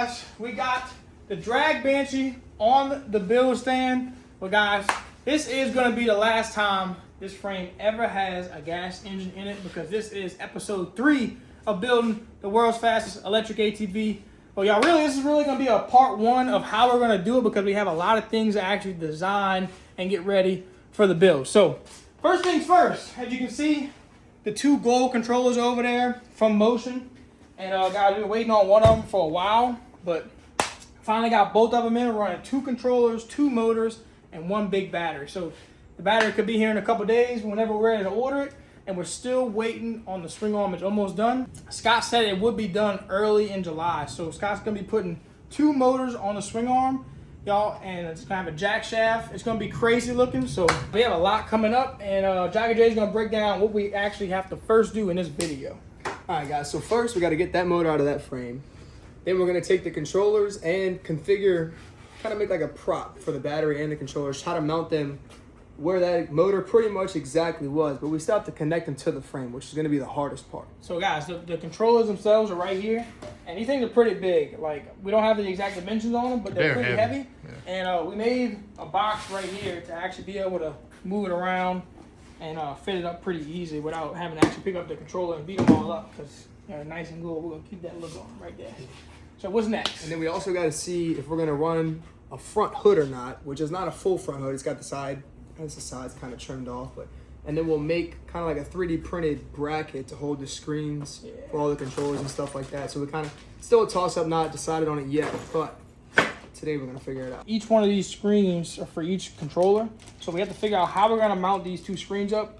guys, we got the drag Banshee on the build stand. But guys, this is going to be the last time this frame ever has a gas engine in it, because this is episode 3 of building the world's fastest electric ATV. Well, y'all, this is really going to be a part 1 of how we're going to do it, because we have a lot of things to actually design and get ready for the build. So first things first, as you can see, the 2 glow controllers over there from MOXIN. And guys, we've been waiting on one of them for a while, but finally got both of them in. We're running 2 controllers, 2 motors, and 1 big battery. So the battery could be here in a couple days whenever we're ready to order it. And we're still waiting on the swing arm. It's almost done. Scott said it would be done early in July. So Scott's gonna be putting 2 motors on the swing arm, y'all, and it's gonna have a jack shaft. It's gonna be crazy looking. So we have a lot coming up, and Jockey Jay's gonna break down what we actually have to first do in this video. All right, guys, so first we got to get that motor out of that frame. Then we're going to take the controllers and configure, kind of make like a prop for the battery and the controllers, try to mount them where that motor pretty much exactly was, but we still have to connect them to the frame, which is going to be the hardest part. So guys, the controllers themselves are right here, and these things are pretty big. Like, we don't have the exact dimensions on them, but they're pretty heavy. Yeah. And we made a box right here to actually be able to move it around and fit it up pretty easy without having to actually pick up the controller and beat them all up, because they're nice and good. We're going to keep that look on right there. So what's next? And then we also got to see if we're going to run a front hood or not, which is not a full front hood. It's got the side, has the sides kind of trimmed off. And then we'll make kind of like a 3D printed bracket to hold the screens for all the controllers and stuff like that. So we kind of, still a toss-up, not decided on it yet, but today we're going to figure it out. Each one of these screens are for each controller. So we have to figure out how we're going to mount these 2 screens up.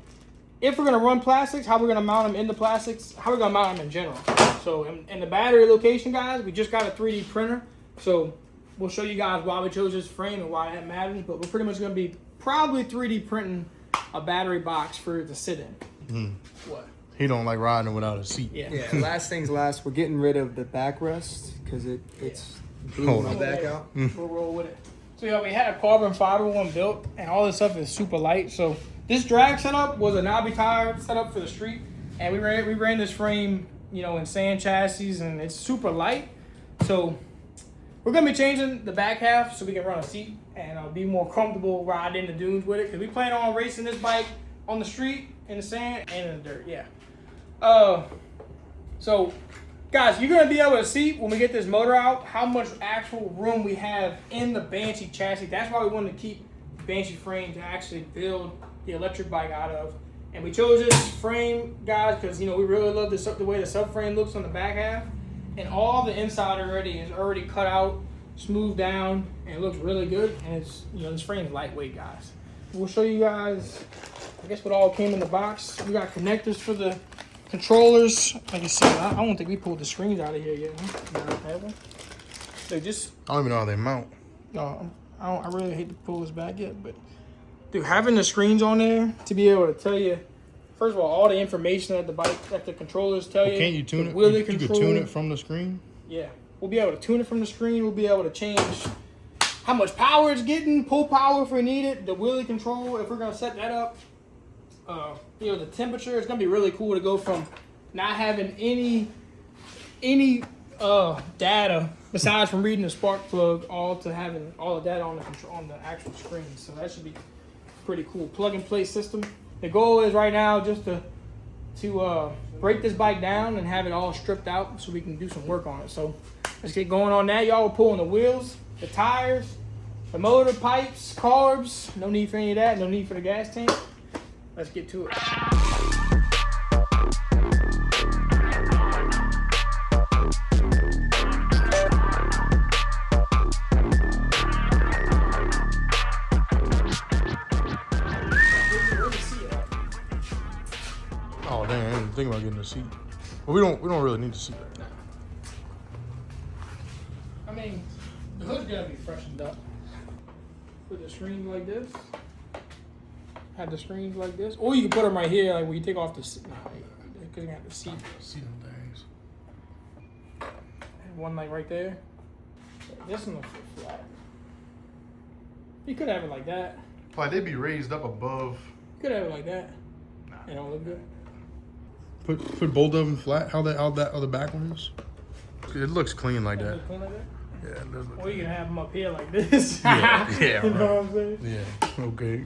If we're going to run plastics, how we're going to mount them in the plastics, how we're going to mount them in general. So in the battery location, guys, we just got a 3D printer. So we'll show you guys why we chose this frame and why that matters. But we're pretty much going to be probably 3D printing a battery box for it to sit in. What? He don't like riding without a seat. Yeah. Last things last, we're getting rid of the backrest because it's blew my back out. We'll roll with it. So yeah, we had a carbon fiber one built, and all this stuff is super light. So this drag setup was a knobby tire setup for the street, and we ran this frame, you know, in sand chassis, and it's super light. So we're gonna be changing the back half so we can run a seat and be more comfortable riding in the dunes with it, because we plan on racing this bike on the street, in the sand, and in the dirt. Yeah. So guys, you're going to be able to see when we get this motor out how much actual room we have in the Banshee chassis. That's why we wanted to keep the Banshee frame to actually build the electric bike out of. And we chose this frame, guys, because, you know, we really love the way the subframe looks on the back half. And all the inside is already cut out, smoothed down, and it looks really good. And it's, you know, this frame is lightweight, guys. We'll show you guys, I guess, what all came in the box. We got connectors for the controllers. Like I said, I don't think we pulled the screens out of here yet. Huh? They just, I don't even know how they mount. No, I really hate to pull this back yet, but dude, having the screens on there to be able to tell you, first of all the information that the controllers tell you. Can't you tune it? You could tune it from the screen? Yeah, we'll be able to tune it from the screen. We'll be able to change how much power it's getting, pull power if we need it, the wheelie control if we're gonna set that up. You know, the temperature, it's gonna be really cool to go from not having any data besides from reading the spark plug, all to having all the data on the actual screen. So that should be pretty cool. Plug and play system. The goal is right now just to break this bike down and have it all stripped out so we can do some work on it. So let's get going on that. Y'all, we're pulling the wheels, the tires, the motor, pipes, carbs. No need for any of that. No need for the gas tank. Let's get to it. Oh dang, I didn't think about getting a seat. But we don't really need the seat right now. I mean, the hood's gotta be freshened up. Put the screens like this. Have the screens like this, or you can put them right here, like when you take off the seat, because you have the seat. See them things. And one like right there. This one will fit flat. You could have it like that. Why they'd be raised up above? You could have it like that. Nah. It don't look good. Put both of them flat. How the back ones? looks clean like that. Look clean like that? Yeah, it does look Or you can have them up here like this. Yeah, You know what I'm saying? Yeah, okay.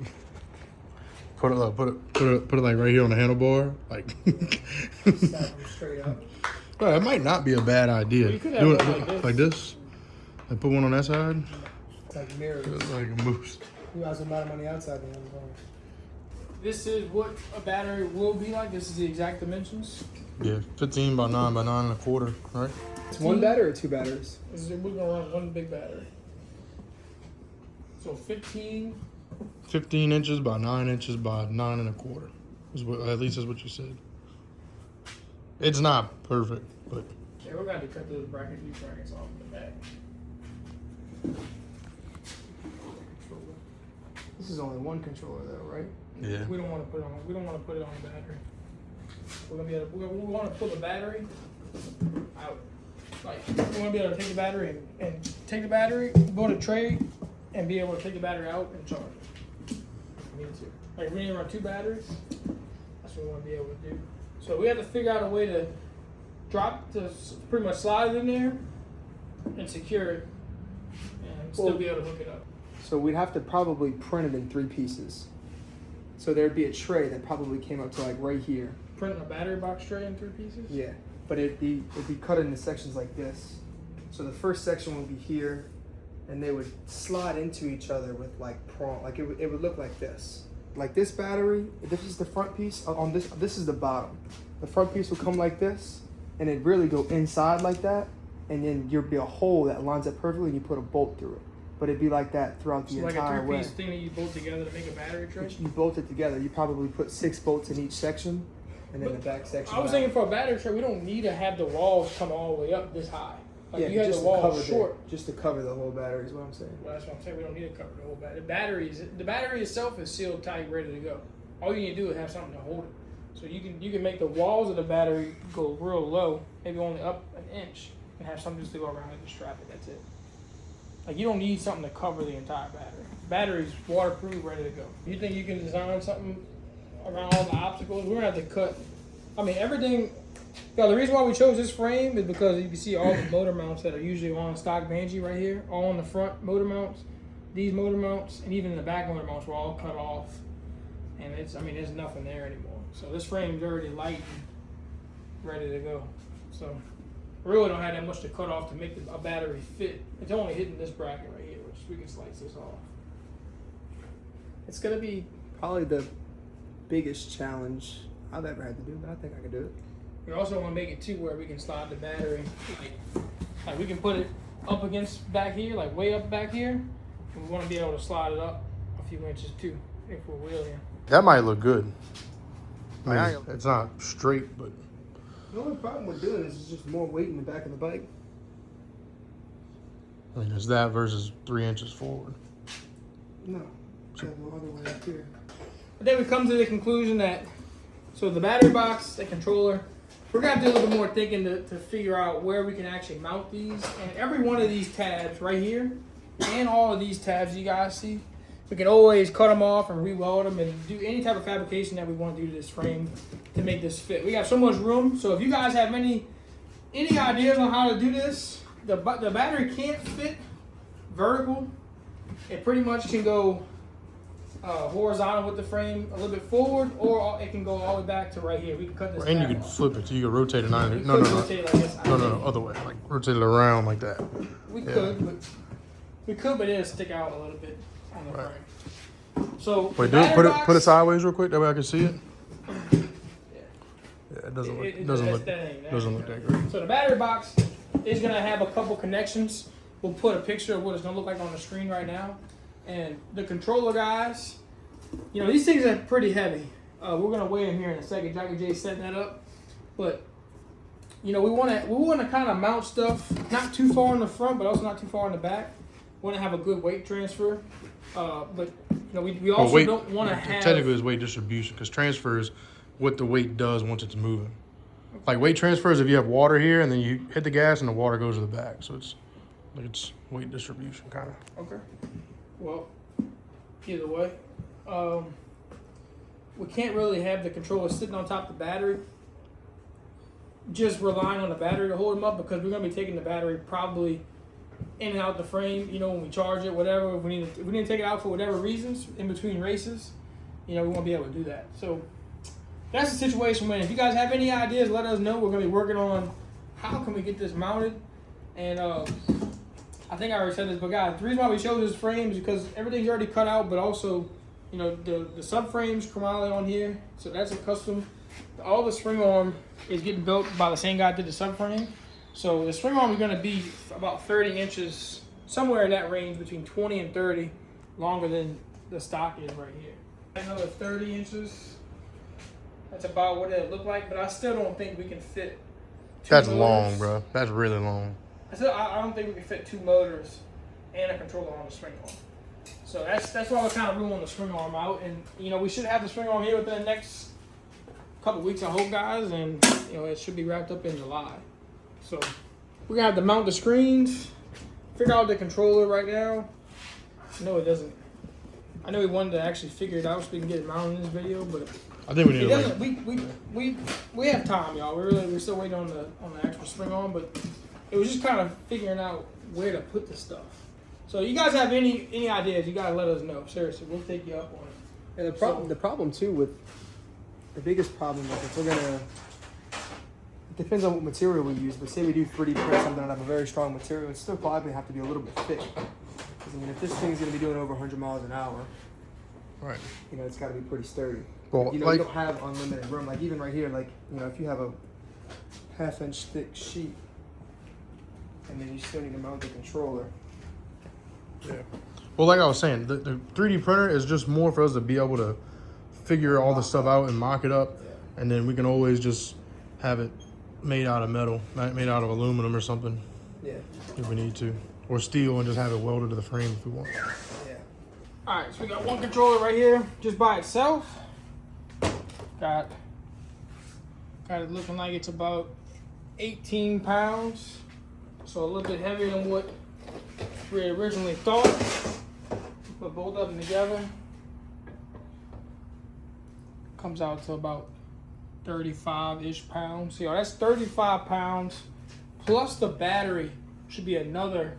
Put it like right here on the handlebar. Like, Stack them straight up. well, it might not be a bad idea. You could have Do one it like this. Like put one on that side. It's like mirrors. It's like a moose. You guys are bottom on the outside. Then This is what a battery will be like. This is the exact dimensions. Yeah, 15 by 9 by 9.25, right? it's one battery or two batteries. We're gonna run one big battery. So 15. 15 inches by 9 inches by 9.25. Is what, at least that's what you said. It's not perfect, but Yeah, we're gonna have to cut those these brackets off in the back. This is only one controller though, right? yeah. We don't want to put it on. We don't want to put it on the battery. We're gonna be able to, we want to pull the battery out. Like we want to be able to take the battery and take the battery, go to trade, and be able to take the battery out and charge it. Me too. Like we need to run two batteries. That's what we want to be able to do. So we have to figure out a way to drop this, pretty much slide it in there, and secure it, and still be able to hook it up. So we'd have to probably print it in 3 pieces. So there'd be a tray that probably came up to like right here. Print a battery box tray in 3 pieces. Yeah, but it'd be cut into sections like this. So the first section would be here, and they would slide into each other with like prong. Like it would look like this. Like this battery. This is the front piece. On this, this is the bottom. The front piece would come like this, and it'd really go inside like that, and then there'd be a hole that lines up perfectly, and you put a bolt through it. But it'd be like that throughout the So like entire a way. 3-piece thing that you bolt together to make a battery tray. You bolt it together. You probably put 6 bolts in each section, and then the back section. I was thinking for a battery tray, we don't need to have the walls come all the way up this high. Like yeah, you have just the to cover walls short. just to cover the whole battery is what I'm saying. Well, that's what I'm saying. We don't need to cover the whole battery. The battery itself is sealed tight, ready to go. All you need to do is have something to hold it. So you can make the walls of the battery go real low, maybe only up an inch, and have something just to go around it and strap it. That's it. Like you don't need something to cover the entire battery. The battery's waterproof, ready to go. You think you can design something around all the obstacles? We're gonna have to cut. I mean, everything. Yeah, the reason why we chose this frame is because you can see all the motor mounts that are usually on stock Banshee right here, all on the front motor mounts. These motor mounts and even the back motor mounts were all cut off, and there's nothing there anymore. So this frame's already light and ready to go. So. Really don't have that much to cut off to make a battery fit. It's only hitting this bracket right here, which we can slice this off. It's gonna be probably the biggest challenge I've ever had to do, but I think I can do it. We also want to make it too where we can slide the battery, like we can put it up against back here, like way up back here, and we want to be able to slide it up a few inches too, if we're wheeling. That might look good. I mean, it's not straight, but The only problem with doing this is just more weight in the back of the bike. I mean, it's that versus 3 inches forward. No, the other way up here. But then we come to the conclusion that, so the battery box, the controller, we're gonna have to do a little bit more thinking to figure out where we can actually mount these. And every one of these tabs right here, and all of these tabs you guys see, we can always cut them off and re-weld them and do any type of fabrication that we want to do to this frame to make this fit. We got so much room, so if you guys have any ideas on how to do this, the battery can't fit vertical. It pretty much can go horizontal with the frame a little bit forward, or it can go all the way back to right here. We can cut this. And you tab can off. flip it, so you can rotate it 90. We No, could no, rotate it like this. no, other way. Like rotate it around like that. We Yeah. could, but it'll stick out a little bit on the Right. frame. So Wait, the battery box, put it sideways real quick. That way I can see it. Yeah, it doesn't look that great. So the battery box is gonna have a couple connections. We'll put a picture of what it's gonna look like on the screen right now. And the controller guys, these things are pretty heavy. We're gonna weigh them here in a second. Jackie J's setting that up, but we want to kind of mount stuff not too far in the front, but also not too far in the back. Want to have a good weight transfer, but we also don't want to have. Technically, it's weight distribution because transfer is what the weight does once it's moving. Like weight transfer is if you have water here and then you hit the gas and the water goes to the back, so it's weight distribution kind of. Okay. Well, either way, we can't really have the controller sitting on top of the battery. just relying on the battery to hold them up, because we're gonna be taking the battery probably in and out the frame, you know, when we charge it, whatever. If we need to take it out for whatever reasons in between races, you know, we won't be able to do that. So that's the situation, man. If you guys have any ideas, let us know. We're gonna be working on how can we get this mounted. And I think I already said this, but guys, the reason why we showed this frame is because everything's already cut out, but also, you know, the subframe's chromoly on here, so that's a custom. All the spring arm is getting built by the same guy that did the subframe. So the spring arm is going to be about 30 inches, somewhere in that range, between 20 and 30, longer than the stock is right here. Another 30 inches. That's about what it look like, but I still don't think we can fit two That's motors. long, bro. That's really long. I don't think we can fit 2 motors and a controller on the spring arm. So that's why we're kind of ruling the spring arm out. And, you know, we should have the spring arm here within the next couple weeks, I hope, guys. And, you know, it should be wrapped up in July. So we're gonna have to mount the screens, figure out the controller right now. No, it doesn't. I know we wanted to actually figure it out so we can get it mounted in this video, but I think we need it to doesn't. We have time, y'all. We're still waiting on the actual spring arm, but it was just kind of figuring out where to put the stuff. So you guys have any ideas? You gotta let us know. Seriously, we'll take you up on it. And the problem too with the biggest problem is if we're gonna, it depends on what material we use, but say we do 3D print something that have a very strong material, it's still probably have to be a little bit thick. Because I mean, if this thing's gonna be doing over 100 miles an hour, right. you know, it's got to be pretty sturdy. Well, You know, like, you don't have unlimited room. Like even right here, like, you know, if you have a 1/2 inch thick sheet, and then you still need to mount the controller. yeah. Well, like I was saying, the 3D printer is just more for us to be able to figure all the stuff out and mock it up, and then we can always just have it made out of metal, made out of aluminum or something, Yeah. if we need to, or steel, and just have it welded to the frame if we want. Yeah. All right, so we got one controller right here, just by itself. Got it looking like it's about 18 pounds, so a little bit heavier than what we had originally thought. Put both of them together, comes out to about 35-ish pounds. So that's 35 pounds, plus the battery should be another,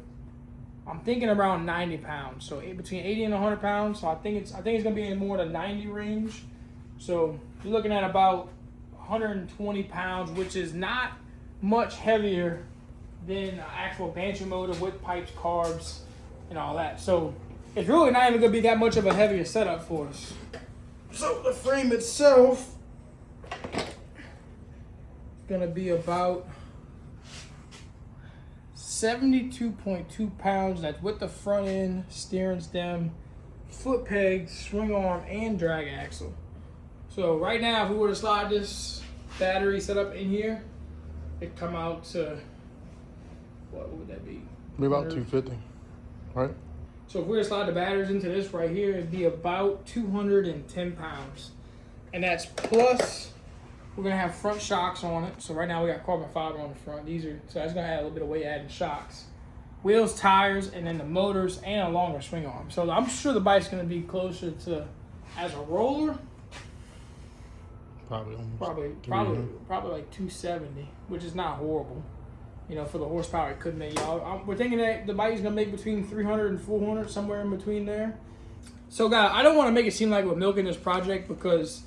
I'm thinking around 90 pounds. So between 80 and 100 pounds. So I think it's gonna be in more the 90 range. So you're looking at about 120 pounds, which is not much heavier than an actual banshee motor with pipes, carbs, and all that. So it's really not even gonna be that much of a heavier setup for us. So the frame itself is gonna be about 72.2 pounds. That's with the front end, steering stem, foot pegs, swing arm, and drag axle. So right now, if we were to slide this battery setup in here, it'd come out to, what would that be? Be about 250, right? So if we were to slide the batteries into this right here, it'd be about 210 pounds. And that's plus, we're gonna have front shocks on it. So right now we got carbon fiber on the front. So that's gonna add a little bit of weight adding shocks. Wheels, tires, and then the motors and a longer swing arm. So I'm sure the bike's gonna be closer to, as a roller, Probably almost. probably like 270, which is not horrible. You know, for the horsepower it could make. We're thinking that the bike's gonna make between 300 and 400, somewhere in between there. So guys, I don't want to make it seem like we're milking this project, because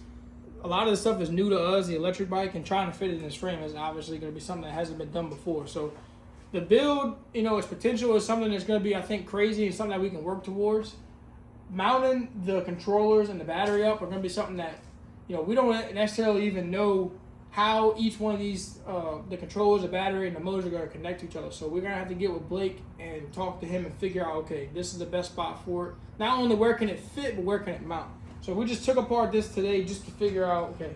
a lot of the stuff is new to us, the electric bike, and trying to fit it in this frame is obviously going to be something that hasn't been done before. So the build, you know, its potential is something that's going to be, I think, crazy, and something that we can work towards. Mounting the controllers and the battery up are going to be something that, you know, we don't necessarily even know how each one of these, the controllers, the battery, and the motors are going to connect to each other. So we're going to have to get with Blake and talk to him and figure out, okay, this is the best spot for it. Not only where can it fit, but where can it mount. So we just took apart this today just to figure out, okay,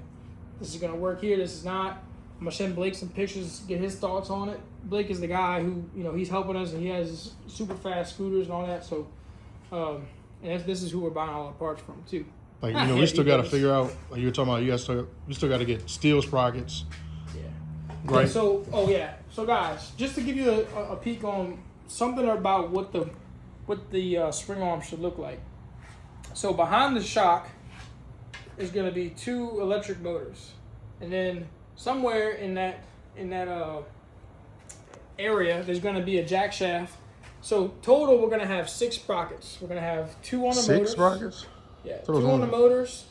this is going to work here, this is not. I'm going to send Blake some pictures, get his thoughts on it. Blake is the guy who, you know, he's helping us, and he has super fast scooters and all that. So and this is who we're buying all our parts from, too. Like, you know, we still got to figure out, like you were talking about, we still got to get steel sprockets. Yeah. Right. So, So guys, just to give you a peek on something about what the spring arm should look like. So behind the shock is going to be 2 electric motors, and then somewhere in that area, there's going to be a jack shaft. So total, we're going to have 6 sprockets. We're going to have 2 on the motors. 6 sprockets? Yeah, 2 on the motors,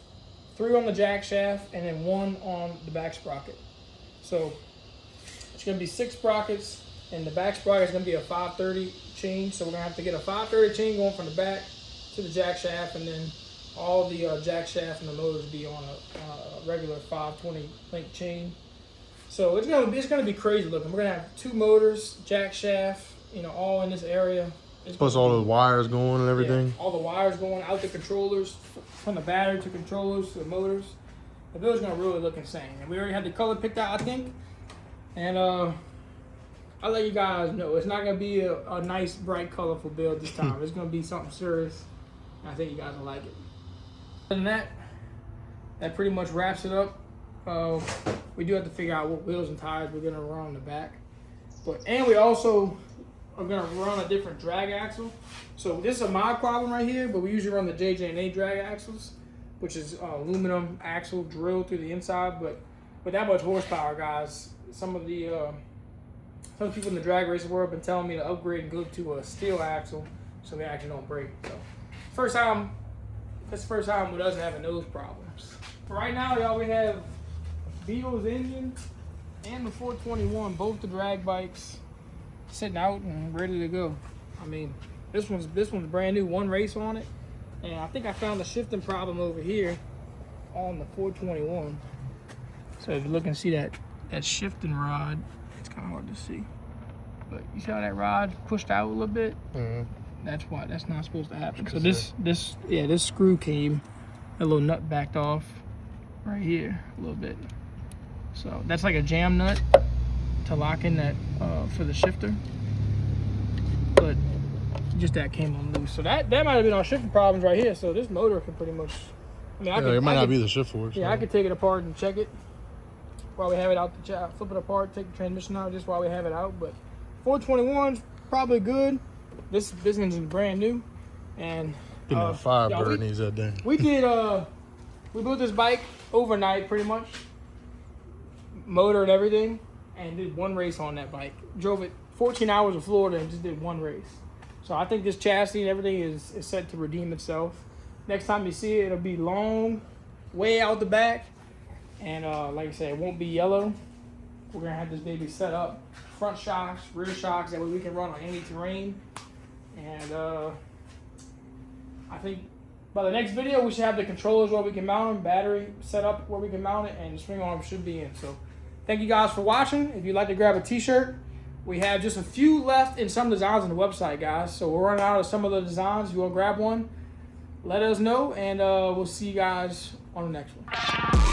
3 on the jack shaft, and then 1 on the back sprocket. So it's going to be 6 sprockets, and the back sprocket is going to be a 530 chain. So we're going to have to get a 530 chain going from the back to the jack shaft, and then all the jack shaft and the motors be on a regular 520 link chain. So it's gonna be crazy looking. We're gonna have 2 motors, jack shaft, you know, all in this area. Plus all the wires going and everything. Yeah, all the wires going out the controllers, from the battery to controllers to the motors. The build's gonna really look insane. And we already had the color picked out, I think. And I'll let you guys know. It's not gonna be a nice, bright, colorful build this time. It's gonna be something serious. I think you guys will like it. Other than that pretty much wraps it up. We do have to figure out what wheels and tires we're gonna run on the back, and we also are gonna run a different drag axle. So this is a mod problem right here, but we usually run the JJ&A drag axles, which is aluminum axle drilled through the inside. But with that much horsepower, guys, some people in the drag racing world have been telling me to upgrade and go to a steel axle so we actually don't break. So that's the first time with us having those problems. For right now, y'all, we have Beetle's engine and the 421, both the drag bikes, sitting out and ready to go. I mean, this one's brand new, 1 race on it, and I think I found a shifting problem over here on the 421. So if you look and see that shifting rod, it's kind of hard to see, but you see how that rod pushed out a little bit? Mm-hmm. That's why. That's not supposed to happen. So this screw came, a little nut backed off right here a little bit. So that's like a jam nut to lock in that for the shifter. But just that came on loose. So that might have been our shifting problems right here. So this motor can pretty much. I mean, it might not be the shift force. Yeah, I could take it apart and check it while we have it out. Flip it apart, take the transmission out just while we have it out. But 421's probably good. This engine's brand new, and that fire bird needs that thing. We built this bike overnight, pretty much, motor and everything, and did 1 race on that bike. Drove it 14 hours of Florida and just did 1 race. So I think this chassis and everything is set to redeem itself. Next time you see it, it'll be long, way out the back, and like I said, it won't be yellow. We're gonna have this baby set up, front shocks, rear shocks, that way we can run on any terrain. And I think by the next video we should have the controllers where we can mount them, battery set up where we can mount it, and the swing arm should be in. So thank you guys for watching. If you'd like to grab a t-shirt, we have just a few left in some designs on the website, guys. So we're running out of some of the designs. If you want to grab one, let us know, and we'll see you guys on the next one.